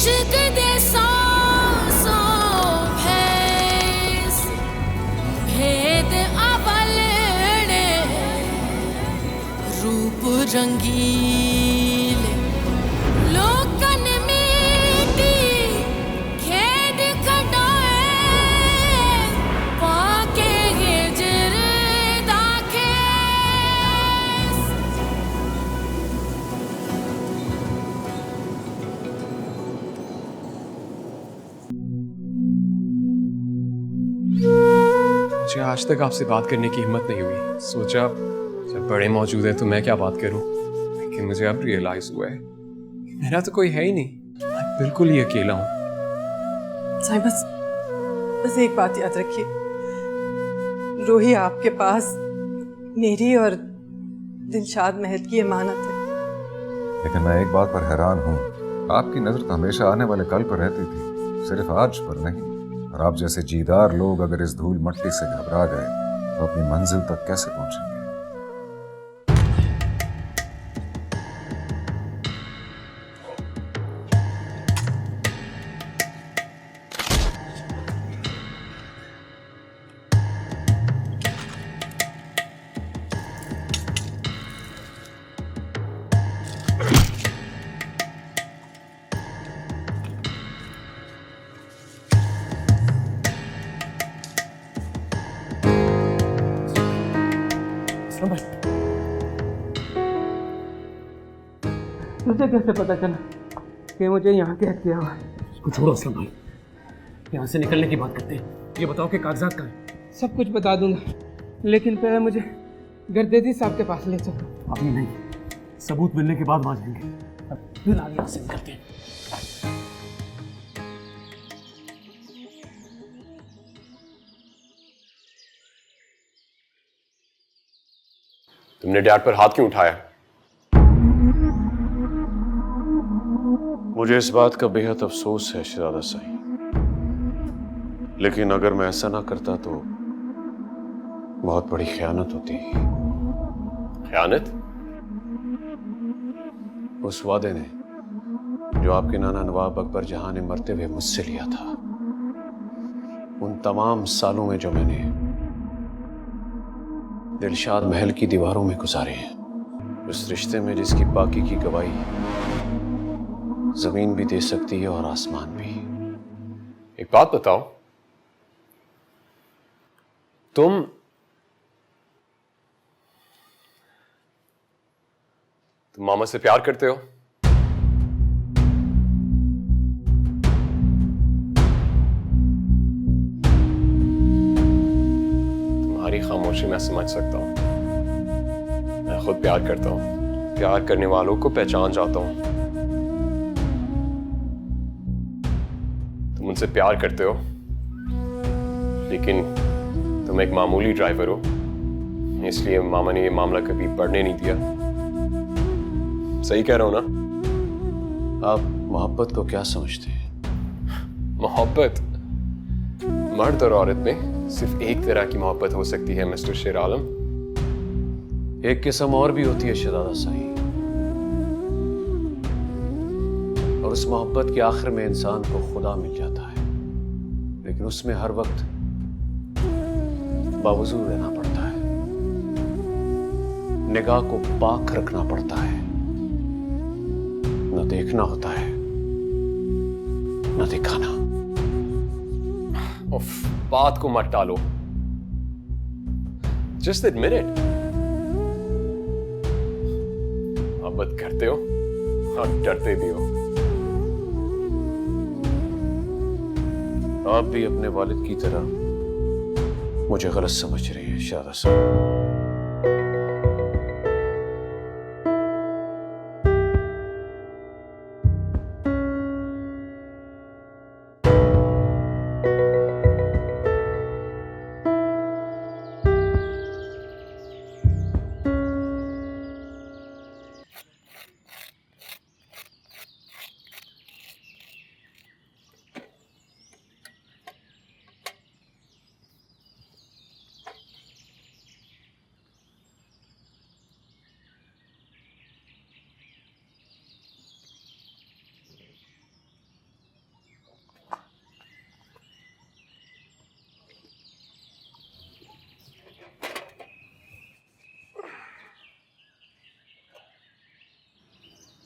इश्क दे सौ भैस भेद अवलने रूप रंगीले लोकन मीठी खेद खटाए पाके हिजर दाखेस। मुझे आज तक आपसे बात करने की हिम्मत नहीं हुई। सोचा जब बड़े मौजूद हैं तो मैं क्या बात करूं, लेकिन मुझे अब रियलाइज हुआ है मेरा तो कोई है ही नहीं, मैं बिल्कुल ही अकेला हूं। साईं बस एक बात याद रखिए, रूही आपके पास मेरी और दिलशाद महल की अमानत है। लेकिन मैं एक बात पर हैरान हूँ, आपकी नजर तो हमेशा आने वाले कल पर रहती थी, सिर्फ आज पर नहीं। और आप जैसे जीदार लोग अगर इस धूल मट्टी से घबरा गए तो अपनी मंजिल तक कैसे पहुंचेंगे? तुझे कैसे पता चला कि मुझे यहाँ कैद किया हुआ? इसको छोड़ो असलम भाई, यहाँ से निकलने की बात करते हैं। ये बताओ कि कागजात कहाँ हैं? सब कुछ बता दूंगा, लेकिन पहले मुझे गर्देदी साहब के पास ले चलो। अभी नहीं, सबूत मिलने के बाद वहाँ जाएंगे। अब फिलहाल यहाँ से निकलते हैं। तुमने डैड पर हाथ क्यों उठाया? मुझे इस बात का बेहद अफसोस है शहजादा साईं, लेकिन अगर मैं ऐसा ना करता तो बहुत बड़ी खयानत होती। खयानत? उस वादे ने जो आपके नाना नवाब अकबर जहां ने मरते हुए मुझसे लिया था, उन तमाम सालों में जो मैंने दिलशाद महल की दीवारों में गुजारे हैं, उस रिश्ते में जिसकी बाकी की गवाही जमीन भी दे सकती है और आसमान भी। एक बात बताओ, तुम मामा से प्यार करते हो? तुम्हारी खामोशी मैं समझ सकता हूं। मैं खुद प्यार करता हूं, प्यार करने वालों को पहचान जाता हूं। तुम उनसे प्यार करते हो, लेकिन तुम एक मामूली ड्राइवर हो, इसलिए मामा ने ये मामला कभी बढ़ने नहीं दिया। सही कह रहा हूं ना? आप मोहब्बत को क्या समझते हैं? मोहब्बत? मर्द और औरत में सिर्फ एक तरह की मोहब्बत हो सकती है मिस्टर शेर आलम। एक किस्म और भी होती है शहजादा साईं, और उस मोहब्बत के आखिर में इंसान को खुदा मिल जाता है, लेकिन उसमें हर वक्त बावजूद रहना पड़ता है, निगाह को पाक रखना पड़ता है, न देखना होता है न दिखाना। उफ, बात को मत टालो, जस्ट एडमिट इट। मोहब्बत करते हो और डरते भी हो। आप भी अपने वालिद की तरह मुझे गलत समझ रहे हैं शहजादा साहब।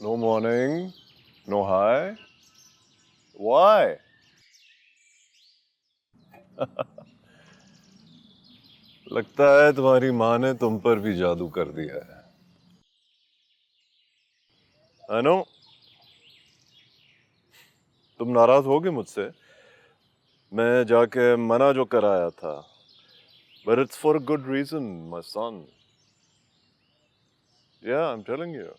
No morning, no hi. Why? लगता है तुम्हारी माँ ने तुम पर भी जादू कर दिया है। I know, तुम नाराज होगे मुझसे। मैं जाके मना जो कराया था, but it's for a good reason, my son. Yeah, I'm telling you.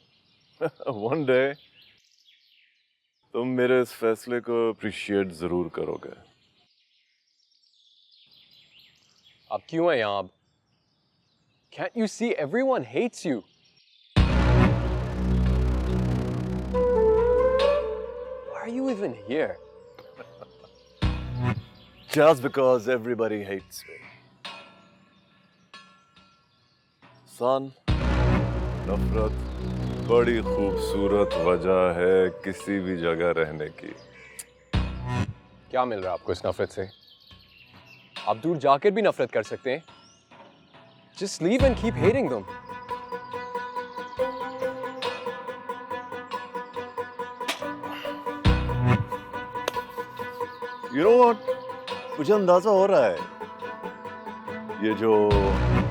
One day, तुम मेरे इस फैसले को अप्रिशिएट जरूर करोगे। आप क्यों हैं यहाँ अब? Can't you see everyone hates you? Why are you even here? Just because everybody hates me. Son, नफरत बड़ी खूबसूरत वजह है किसी भी जगह रहने की। क्या मिल रहा है आपको इस नफरत से? आप दूर जाकर भी नफरत कर सकते हैं। Just leave and keep hating them. You know what? मुझे अंदाजा हो रहा है ये जो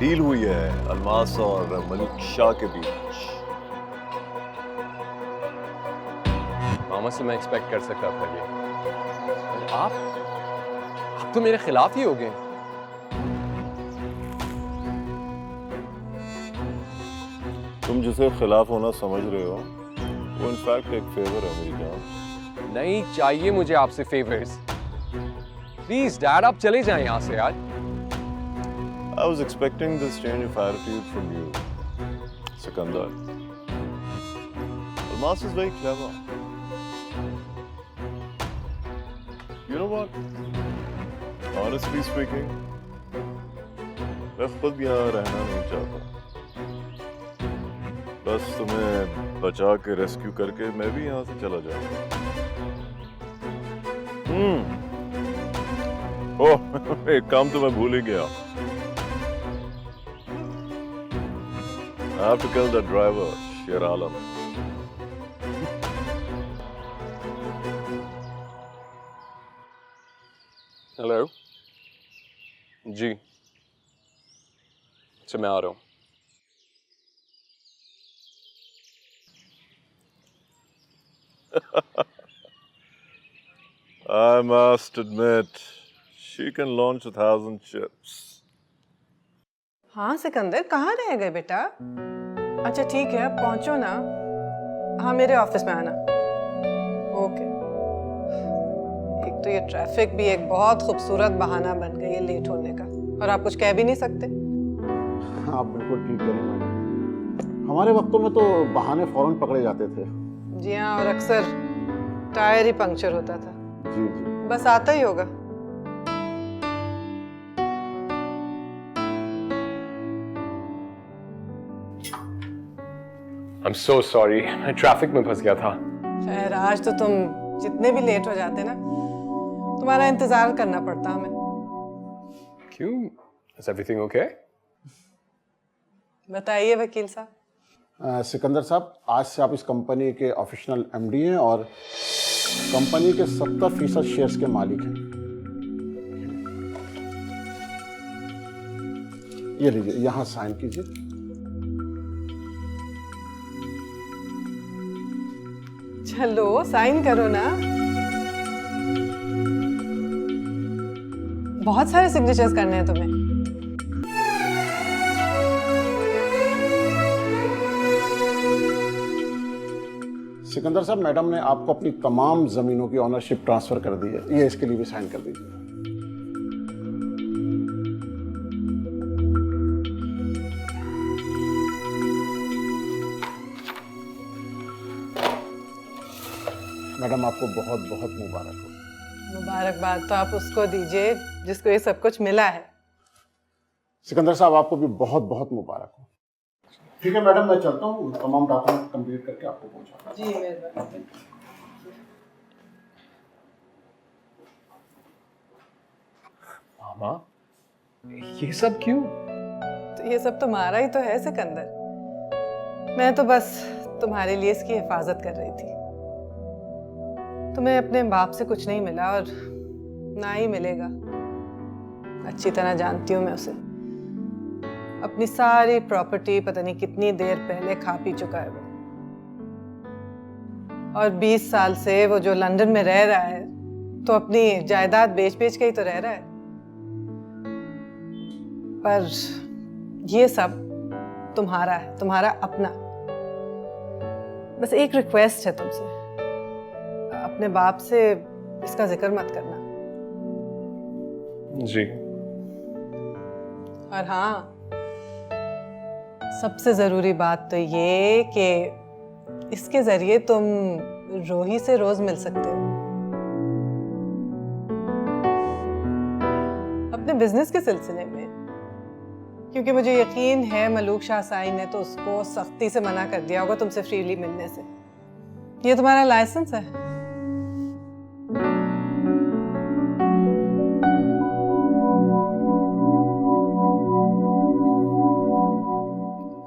डील हुई है अलमास और मलिक शाह के बीच। मामा से मैं एक्सपेक्ट कर सकता था ये। और आप तो मेरे खिलाफ ही हो गए। तुम जिसे खिलाफ होना समझ रहे हो वो इनफैक्ट एक फेवर है मेरी जान। नहीं चाहिए मुझे आपसे फेवर्स। प्लीज डैड आप चले जाएं यहाँ से यार। I was expecting this change of attitude from you, Sikandar. Almas is very clever. You know what? Honestly speaking, मैं खुद यहाँ रहना नहीं चाहता। बस तुम्हें बचा के रेस्क्यू करके मैं भी यहाँ से चला जाऊँगा। ओह, एक काम तो मैं भूल ही गया। I have to kill the driver, Sher Alam. Hello जी, अच्छा मैं आ रहा हूँ। I must admit, she can launch 1,000 ships. हाँ सिकंदर, कहाँ रह गए बेटा? अच्छा ठीक है, अब पहुंचो ना। हाँ मेरे ऑफिस में आना। ओके। एक तो ये ट्रैफिक भी एक बहुत खूबसूरत बहाना बन गई है लेट होने का, और आप कुछ कह भी नहीं सकते। आप बिल्कुल ठीक कह रही मैडम। हमारे वक्तों में तो बहाने फौरन पकड़े जाते थे। जी हाँ, और अक्सर टायर ही पंक्चर होता था। जी जी। बस आता ही होगा। I'm so sorry, मैं ट्रैफिक में फंस गया था। खैर आज तो तुम जितने भी लेट हो जाते ना, तुम्हारा इंतजार करना पड़ता हमें। क्यों? Is everything okay? बताइए वकील साहब। सिकंदर साहब, आज से आप इस कंपनी के ऑफिशियल एमडी हैं और कंपनी के 70% शेयर्स के मालिक हैं। ये लीजिए, यहाँ साइन कीजिए। चलो साइन करो ना। बहुत सारे सिग्नेचर्स करने हैं तुम्हें। सिकंदर साहब, मैडम ने आपको अपनी तमाम जमीनों की ऑनरशिप ट्रांसफर कर दी है। ये इसके लिए भी साइन कर दीजिए। मैडम आपको बहुत बहुत मुबारक हो। मुबारकबाद तो आप उसको दीजिए जिसको ये सब कुछ मिला है। सिकंदर साहब आपको भी बहुत बहुत मुबारक हो। ठीक है मैडम, मैं चलता हूँ, तमाम डॉक्यूमेंट कंप्लीट करके आपको पहुँचाऊंगा। जी मेहरबानी। मामा, ये सब क्यों? तो ये सब तुम्हारा ही तो है सिकंदर। मैं तो बस तुम्हारे लिए इसकी हिफाजत कर रही थी। तुम्हें अपने बाप से कुछ नहीं मिला और ना ही मिलेगा। अच्छी तरह जानती हूँ मैं उसे। अपनी सारी प्रॉपर्टी पता नहीं कितनी देर पहले खा पी चुका है वो। और 20 साल से वो जो लंदन में रह रहा है तो अपनी जायदाद बेच बेच के ही तो रह रहा है। पर ये सब तुम्हारा है, तुम्हारा अपना। बस एक रिक्वेस्ट है तुमसे, अपने बाप से इसका जिक्र मत करना। जी। और हाँ, सबसे जरूरी बात तो ये कि इसके जरिए तुम रोही से रोज मिल सकते हो। अपने बिजनेस के सिलसिले में, क्योंकि मुझे यकीन है मलूक शाह साई ने तो उसको सख्ती से मना कर दिया होगा तुमसे फ्रीली मिलने से। ये तुम्हारा लाइसेंस है।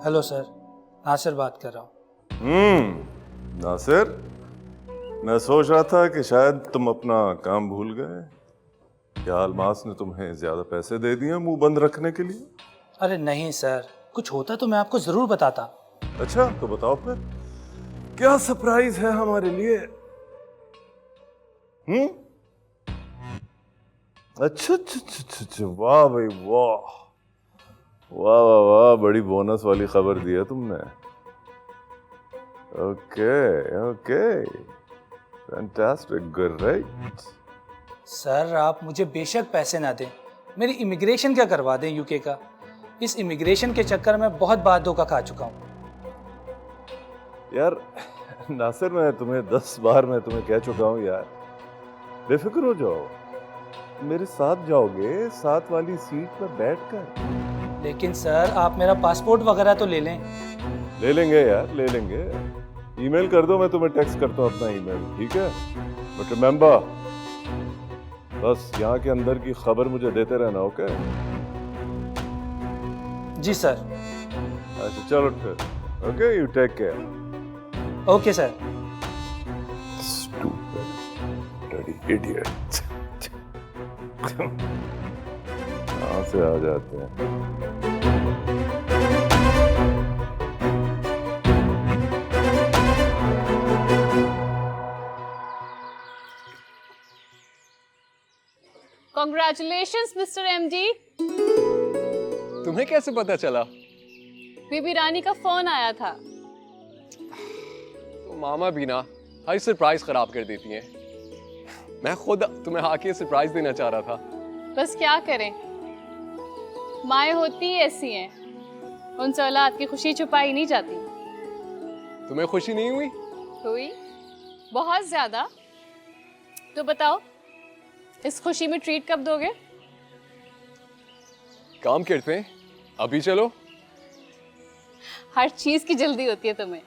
हेलो सर, नासिर बात कर रहा हूँ। नासिर, मैं सोच रहा था कि शायद तुम अपना काम भूल गए। क्या अलमास ने तुम्हें ज्यादा पैसे दे दिए मुंह बंद रखने के लिए? अरे नहीं सर, कुछ होता तो मैं आपको जरूर बताता। अच्छा तो बताओ फिर, क्या सरप्राइज है हमारे लिए? अच्छा अच्छा अच्छा अच्छा, वाह भाई वाह, वाह वाह वाह, बड़ी बोनस वाली खबर दी है तुमने। Okay okay, fantastic, great. Sir आप मुझे बेशक पैसे ना दें, मेरी इमिग्रेशन क्या करवा दें यूके का। इस इमिग्रेशन के चक्कर में बहुत बार धोखा खा चुका हूँ। यार नासिर, मैं तुम्हें 10 बार मैं तुम्हें कह चुका हूँ यार, बेफिक्र हो जाओ, मेरे साथ जाओगे, साथ वाली सीट पर बैठकर। लेकिन सर आप मेरा पासपोर्ट वगैरह तो ले लें। ले लेंगे यार, ले लेंगे। ईमेल कर दो, मैं तुम्हें टेक्स्ट करता हूँ अपना ईमेल, ठीक है? बट रिमेंबर, बस यहाँ के अंदर की खबर मुझे देते रहना, ओके? जी सर। अच्छा चलो फिर, okay, you take care. Okay sir. Bloody idiot. कहाँ से आ जाते हैं? Congratulations, Mr. MD. तुम्हें कैसे पता चला? बीबी रानी का फोन आया था। तो मामा भी ना हर सरप्राइज खराब कर देती हैं। मैं खुद तुम्हें आके सरप्राइज देना चाह रहा था। बस क्या करें, माएँ होती ही ऐसी हैं, उनसे औलाद की खुशी छुपाई नहीं जाती। तुम्हें खुशी नहीं हुई? हुई, बहुत ज्यादा। तो बताओ, इस खुशी में ट्रीट कब दोगे? काम करते हैं, अभी चलो। हर चीज की जल्दी होती है तुम्हें।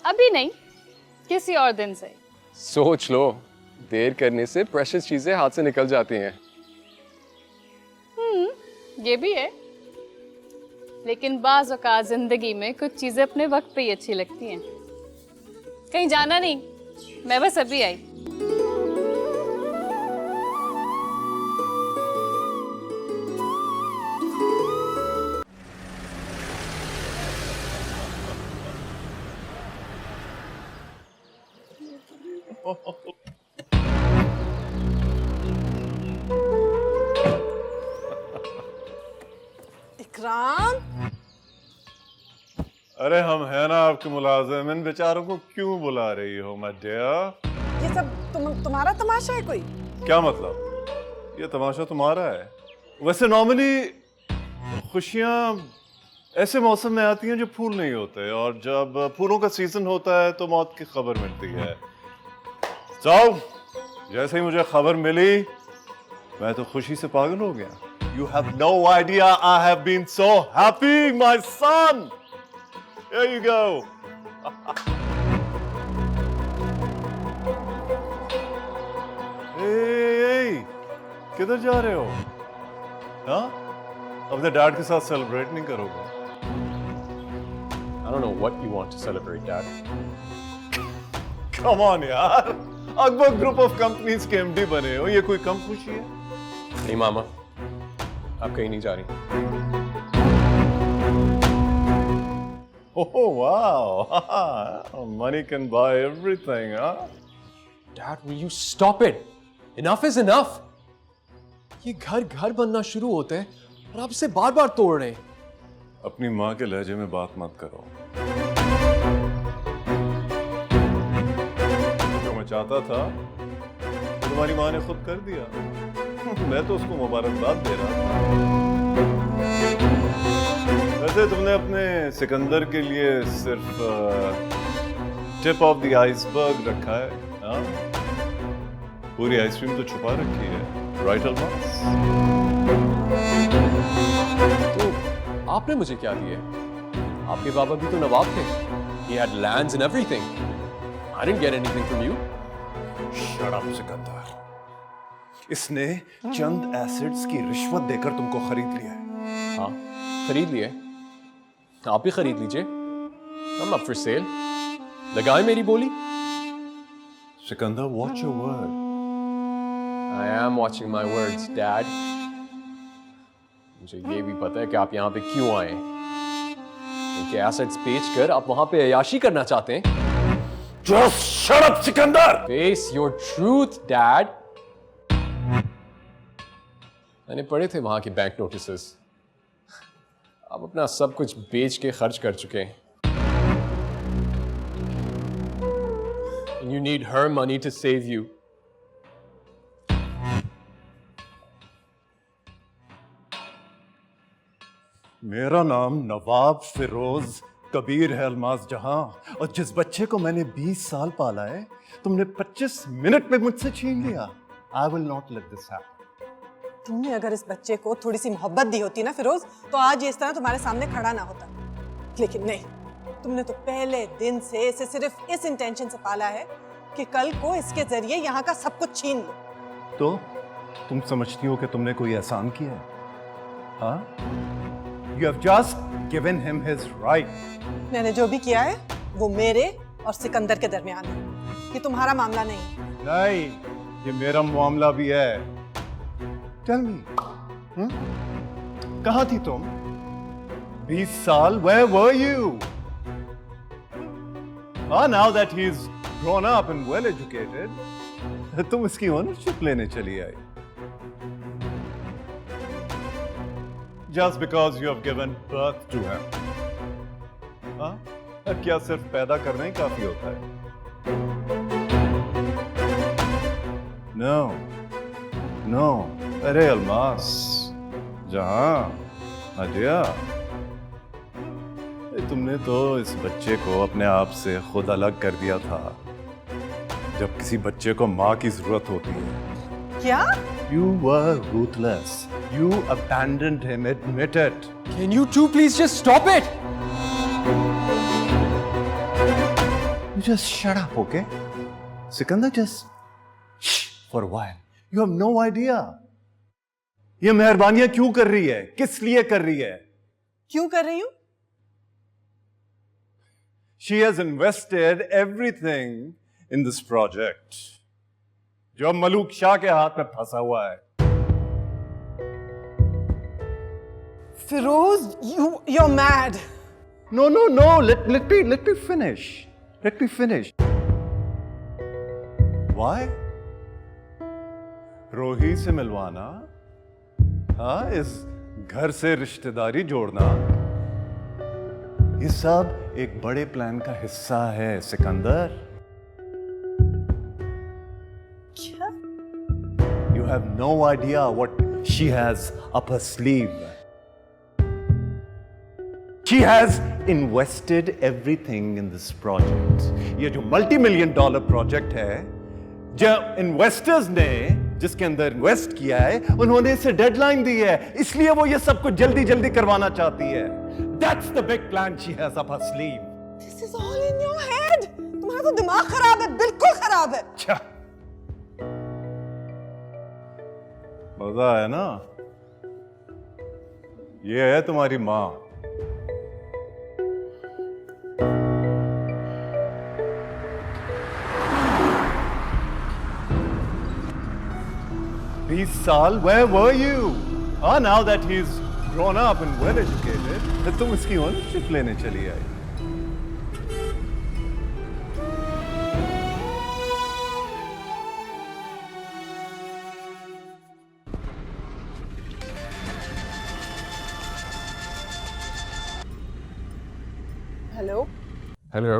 अभी नहीं, किसी और दिन से। सोच लो, देर करने से प्रेशियस चीजें हाथ से निकल जाती हैं। ये भी है, लेकिन बाज़ औक़ात जिंदगी में कुछ चीजें अपने वक्त पे ही अच्छी लगती हैं। कहीं जाना नहीं, मैं बस अभी आई। इकराम, अरे हम है ना आपके मुलाजिम, इन बेचारों को क्यों बुला रही हो माय डियर? ये सब तुम्हारा तमाशा है कोई? क्या मतलब? ये तमाशा तुम्हारा है? वैसे नॉर्मली खुशियाँ ऐसे मौसम में आती हैं जो फूल नहीं होते, और जब फूलों का सीजन होता है तो मौत की खबर मिलती है। जाओ, जैसे ही मुझे खबर मिली मैं तो खुशी से पागल हो गया। You have no idea, I have been so happy, my son. Here you go. hey, किधर जा रहे हो? हाँ? अपने डैड के साथ सेलिब्रेट नहीं करोगे? don't know what you want to celebrate, Dad. Come on यार, अकबर ग्रुप ऑफ कंपनीज के एमडी बने हो, ये कोई कम खुशी है? नहीं मामा, आप कहीं नहीं जा रही. Oh wow, money can buy everything, huh? Dad, will you stop it? Enough is enough. ये घर घर बनना शुरू होते हैं और आप इसे बार बार तोड़ रहे हैं. अपनी माँ के लहजे में बात मत करो. जो मैं चाहता था तो तुम्हारी माँ ने खुद कर दिया. मैं तो उसको मुबारकबाद दे रहा था. वैसे तुमने अपने सिकंदर के लिए सिर्फ टिप ऑफ द आइसबर्ग रखा है, हाँ? पूरी आइसक्रीम तो छुपा रखी है, राइट अल्मास? तो आपने मुझे क्या दिया? आपके बाबा भी तो नवाब थे. He had lands and everything. I didn't get anything from you. Shut up, Sikandar. इसने चंद एसिड्स की रिश्वत देकर तुमको खरीद लिया है. हाँ, खरीद लिए. आप भी खरीद लीजिए. I'm up for sale. लगाए मेरी बोली. Sikandar, watch your word. I am watching my words, Dad. मुझे ये भी पता है कि आप यहाँ पे क्यों आए. इनके एसेट्स बेचकर आप वहां पे अयाशी करना चाहते हैं. Just shut up, Sikandar. Face your truth, Dad. मैंने पढ़े थे वहां के बैंक नोटिसेस. आप अपना सब कुछ बेच के खर्च कर चुके हैं. And you need her money to save you. मेरा नाम नवाब फिरोज कबीर है अल्मास जहां, और जिस बच्चे को मैंने 20 साल पाला है तुमने 25 मिनट में मुझसे छीन लिया. I will not let this happen. तुमने अगर इस बच्चे को थोड़ी सी मोहब्बत दी होती ना फिरोज, तो आज ये इस तरह तुम्हारे सामने खड़ा ना होता. लेकिन नहीं, तुमने तो पहले दिन से इसे सिर्फ इस इंटेंशन से पाला है कि कल को इसके जरिए यहाँ का सब कुछ छीन लो. तो तुम समझती हो कि तुमने कोई एहसान किया है? हाँ? You have just given him his right. मैंने जो भी किया है वो मेरे और सिकंदर के दरमियान है. ये तुम्हारा मामला नहीं है. नहीं, ये मेरा मामला भी है. Tell me, कहाँ थी तुम? 20 साल, where were you? Now that he's grown up and well educated, तुम इसकी ओनरशिप लेने चली आई. Just because you have given birth to him. हाँ? क्या सिर्फ पैदा करना ही काफी होता है? No, no. अरे अल्मास जहां अजया, तुमने तो इस बच्चे को अपने आप से खुद अलग कर दिया था जब किसी बच्चे को माँ की जरूरत होती है. क्या? You were ruthless. You abandoned him. Admit it. Can you two please just stop it? You just shut up, okay? Sikandar, just shh for a while. You have no idea. ये मेहरबानियां क्यों कर रही है? किस लिए कर रही है? क्यों कर रही हूँ? She has invested everything in this project. जो मलूक शाह के हाथ में फंसा हुआ है. Firoz, you're mad. No. Let me finish. Let me finish. Why? रोही से मिलवाना, हाँ, इस घर से रिश्तेदारी जोड़ना, ये सब एक बड़े प्लान का हिस्सा है सिकंदर. क्या? You have no idea what she has up her sleeve. She has invested everything in this project. ये जो $multi-million project है, जो इन्वेस्टर्स ने जिसके अंदर इन्वेस्ट किया है, उन्होंने इसे डेडलाइन दी है, इसलिए वो ये सब कुछ जल्दी जल्दी करवाना चाहती है. That's the big plan she has up her sleeve. This is all in your head. तुम्हारा तो दिमाग खराब है, बिल्कुल खराब है. अच्छा, मजा है ना? ये है तुम्हारी माँ. 20 साल, where were you? Now that he's grown up and well educated, तो तुम इसकी ओनरशिप लेने चली आई। हेलो हेलो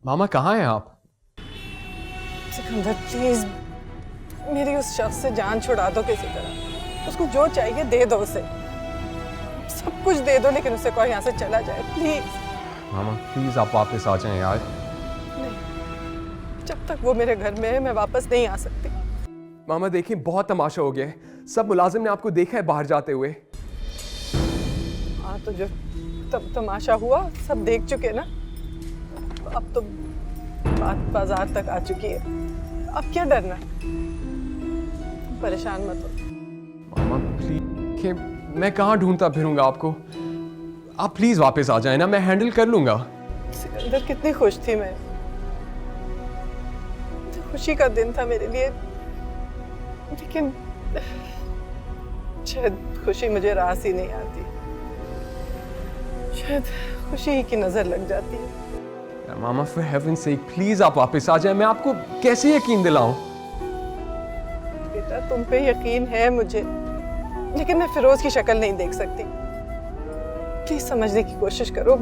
मामा, कहाँ हैं आप? सिकंदर प्लीज मेरी उस शख्स से जान छुड़ा दो किसी तरह। उसको जो चाहिए दे दो उसे, सब कुछ दे दो, लेकिन उसे कोई यहाँ से चला जाए प्लीज। मामा प्लीज आप वापस आ जाएं यार। नहीं, जब तक वो मेरे घर में है मैं वापस नहीं आ सकती। मामा देखिए, बहुत तमाशा हो गया है। सब मुलाजिम ने आपको देखा है बाहर जाते हुए। हाँ तो जो तब तमाशा हुआ सब देख चुके ना, अब तो बात बाजार तक आ चुकी है। अब क्या डरना, परेशान मत हो। मामा प्लीज, मैं कहाँ ढूंढता फिरूंगा आपको? आप प्लीज वापस आ जाए ना, मैं हैंडल कर लूंगा। सिकंदर कितनी खुश थी मैं, तो खुशी का दिन था मेरे लिए, लेकिन शायद खुशी मुझे रास ही नहीं आती, शायद खुशी ही की नजर लग जाती है। मामा फॉर हेवन्स सेक प्लीज आप वापस आ जाए। मैं आपको कैसे यकीन दिलाऊं? बेटा तुम पे यकीन है मुझे, लेकिन मैं फिरोज की शक्ल नहीं देख सकती। प्लीज समझने की कोशिश करो।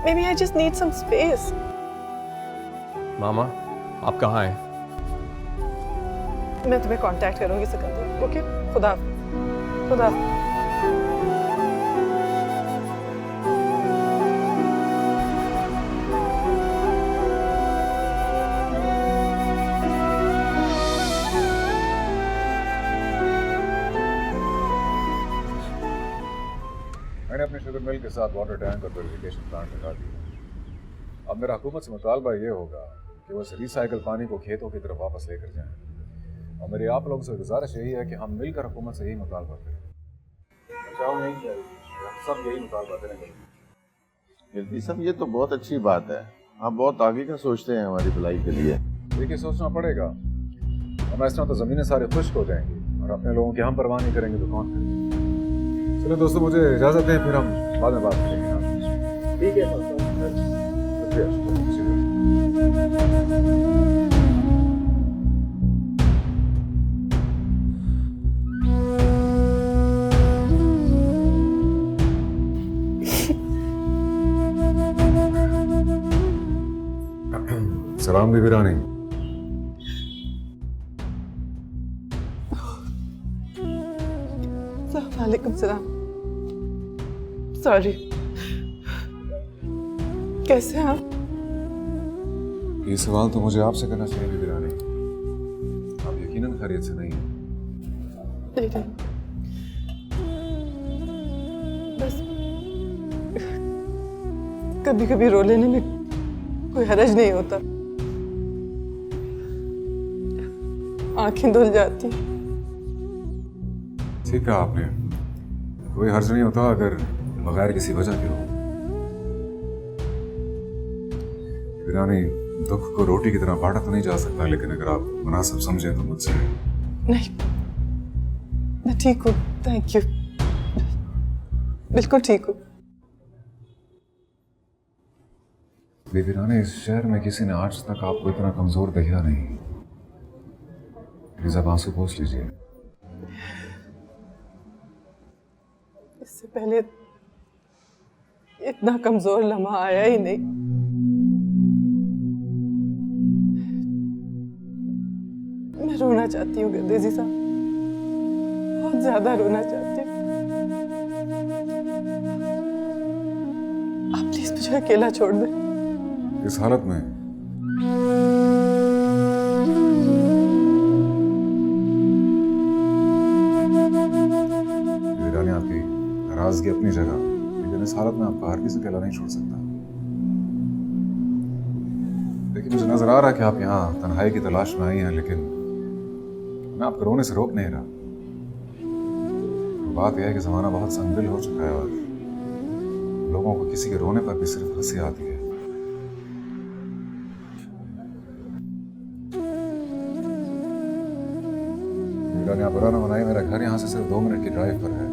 Maybe I just need some space. मामा आप कहाँ हैं? मैं तुम्हें कांटेक्ट करूंगी सिकंदर। ओके, खुदा खुदा। मैंने अपने शुगर मिल के साथ वाटर टैंक और प्यूरिफिकेशन प्लांट लगा दिया। अब मेरा हुकूमत से मुतालबा ये होगा कि वो इस रिसाइकल पानी को खेतों की तरफ वापस लेकर जाएं। और मेरी आप लोगों से गुजारिश यही है कि हम मिलकर हुकूमत से यही मुतालबा करें। बचाओ नहीं किया, हम सब यही मुतालबा करेंगे। गिलती साहब ये तो बहुत अच्छी बात है, आप बहुत आगे का सोचते हैं हमारी भलाई के लिए। देखिए सोचना पड़ेगा, हम इस तरह तो ज़मीनें सारे खुश्क हो जाएंगी और अपने लोगों की हम परवाह नहीं करेंगे तो कौन करेंगे। चलो दोस्तों मुझे इजाज़त दें, फिर हम बाद में बात करेंगे। ठीक है, सलाम बीबी रानी। वालेकुम सलाम। सॉरी, कैसे हैं आप? ये सवाल तो मुझे आपसे करना चाहिए बीबी रानी, आप यकीनन खैरियत से नहीं हैं। नहीं, बस कभी कभी रो लेने में कोई हरज नहीं होता, आंखें धुल जाती। ठीक है आपने, कोई हर्ज नहीं होता अगर बगैर किसी वजह के हो। रानी दुख को रोटी की तरह बांटा तो नहीं जा सकता, लेकिन अगर आप मुनासिब समझे तो मुझसे। नहीं, मैं ठीक हूँ, थैंक यू, बिल्कुल ठीक हूँ। बीबी रानी इस शहर में किसी ने आज तक आपको इतना कमजोर देखा नहीं। प्लीज आप आंसू पोंछ लीजिए। इससे पहले इतना कमजोर लम्हा आया ही नहीं। मैं रोना चाहती हूँ गर्देजी साहब, बहुत ज्यादा रोना चाहती हूँ। आप प्लीज मुझे अकेला छोड़ दें। इस हालत में रानी आपकी नाराजगी अपनी जगह, लेकिन इस हालत में आपका हर किसी अकेला नहीं छोड़ सकता। देखिए मुझे नजर आ रहा है कि आप यहाँ तन्हाई की तलाश में आई हैं, लेकिन मैं आपको रोने से रोक नहीं रहा। बात यह है कि जमाना बहुत संगदिल हो चुका है और लोगों को किसी के रोने पर भी सिर्फ हंसी आती है। जान यहाँ बुरा ना मनाइए, मेरा घर यहाँ से सिर्फ 2 मिनट की ड्राइव पर है।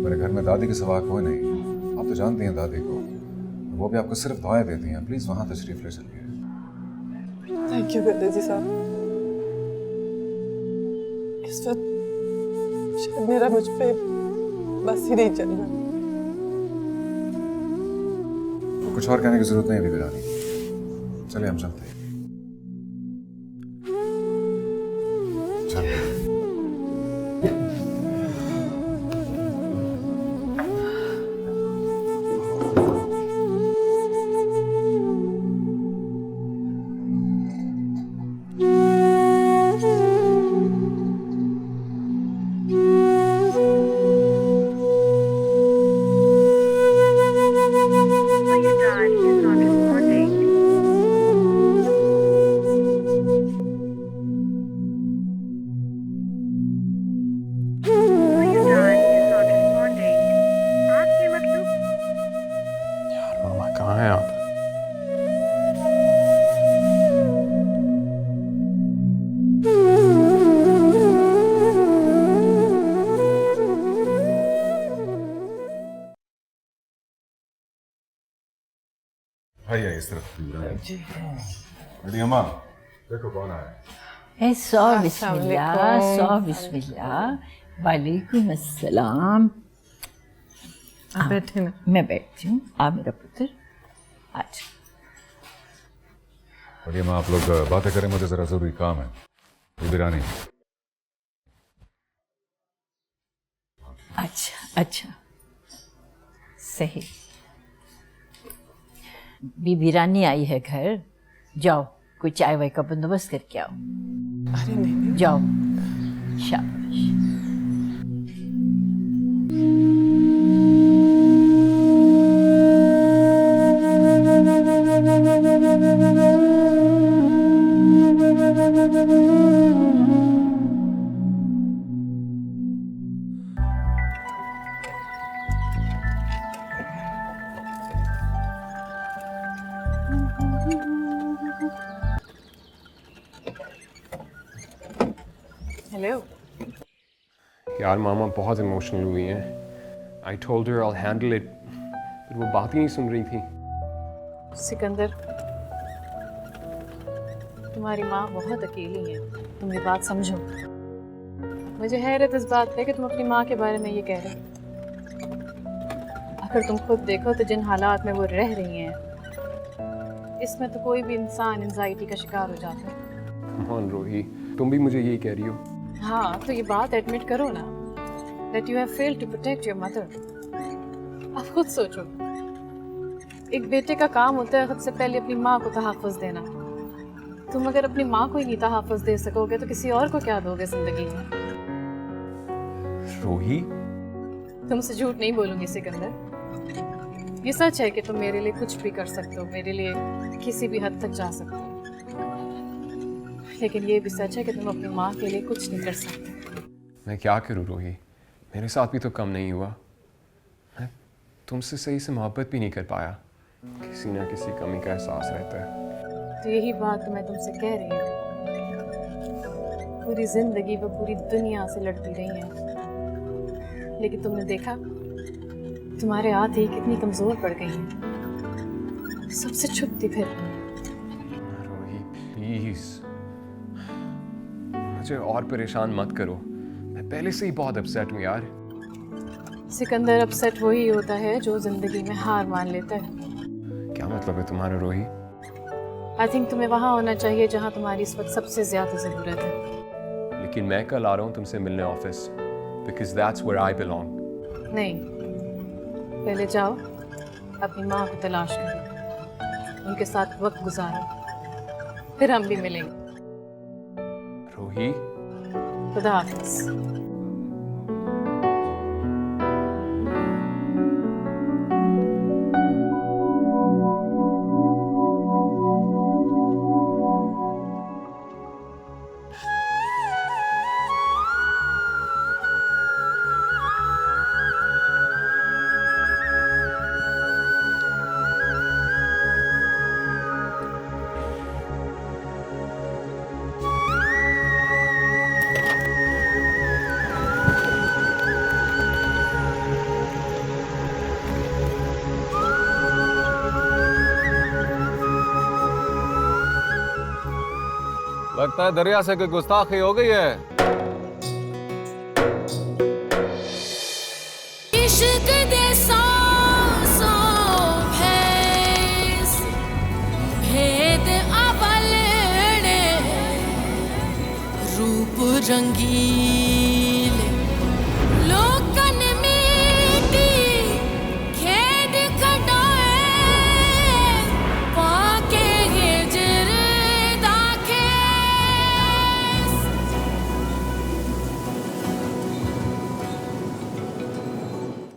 मेरे घर में दादी के सिवा कोई नहीं। आप तो जानती हैं दादी को, वो भी आपको सिर्फ दुआएं देती हैं। प्लीज वहां तशरीफ ले चलिए। थैंक यू गर्देजी साहब। इस वक्त शायद मेरा मुझ पे बस ही नहीं चल रहा। कुछ और कहने की जरूरत नहीं बीबी रानी, चलिए हम चलते हैं। चलिए। मामा कहाँ हैं आप? आइए इस तरफ। बड़ी अम्मा देखो कौन आया। सौ बिस्मिल्लाह, सौ बिस्मिल्लाह। वालेकुम अस्सलाम। आप बैठे ना। मैं बैठती हूँ। आ मेरा पुत्र, आज। बड़ी अम्मा आप लोग बातें करें, मुझे जरा जरूरी काम है। बीबी रानी। अच्छा अच्छा, सही। बीबी रानी आई है घर, जाओ कोई चाय वाय का बंदोबस्त करके आओ। अरे नहीं, जाओ, शाबाश। हेलो। यार मामा बहुत इमोशनल हुई हैं। I told her I handle it, but वो बात ही नहीं सुन रही थी। सिकंदर, तुम्हारी माँ बहुत अकेली है, तुम ये बात समझो। मुझे हैरत इस बात पे कि तुम अपनी माँ के बारे में ये कह रहे हो। अगर तुम खुद देखो तो जिन हालात में वो रह रही हैं, इसमें तो कोई भी इंसान एंजाइटी का शिकार हो जाता है। कम ऑन रोही, तुम भी मुझे यही कह रही हो। हाँ, तो ये बात एडमिट करो ना, that you have failed to protect your mother। अब खुद सोचो, एक बेटे का काम होता है सबसे पहले अपनी माँ को तहफ़्फ़ुज़ देना। तुम अगर अपनी माँ को ही नहीं तहफ़्फ़ुज़ दे सकोगे तो किसी और को क्या दोगे जिंदगी में? रोही, तुमसे झूठ नहीं बोलूंगी सिकंदर। ये सच है कि तुम मेरे लिए कुछ भी कर सकते हो, मेरे लिए किसी भी हद तक जा सकते हो, लेकिन ये भी सच है कि तुम अपनी माँ के लिए कुछ नहीं कर सकते। मैं क्या करूँ रोही, मेरे साथ भी तो कम नहीं हुआ। मैं तुमसे सही से मोहब्बत भी नहीं कर पाया। किसी ना किसी कमी का एहसास रहता है। तो यही बात तो मैं तुमसे कह रही हूँ। पूरी जिंदगी वो पूरी दुनिया से लड़ती रही हैं, लेकिन तुमने देखा तुम्हारे हाथ ही कितनी कमजोर पड़ गई हैं, सबसे छुपती फिर। रोही प्लीज, मुझे और परेशान मत करो। मैं पहले से ही बहुत अपसेट हूँ यार। सिकंदर, अपसेट वही होता है जो जिंदगी में हार मान लेता है। क्या मतलब है तुम्हारा रोही? आई थिंक तुम्हें वहाँ होना चाहिए जहाँ तुम्हारी इस वक्त सबसे ज्यादा जरूरत है। लेकिन मैं कल आ रहा हूँ तुमसे मिलने office, because that's where I belong. नहीं, पहले जाओ अपनी माँ को तलाश करो, उनके साथ वक्त गुजारो, फिर हम भी मिलेंगे। रोही, खुदा हाफिज। लगता है दरिया से कोई गुस्ताखी हो गई है। इश्क दे सांसों भैंस भेद अवलने रूप रंगी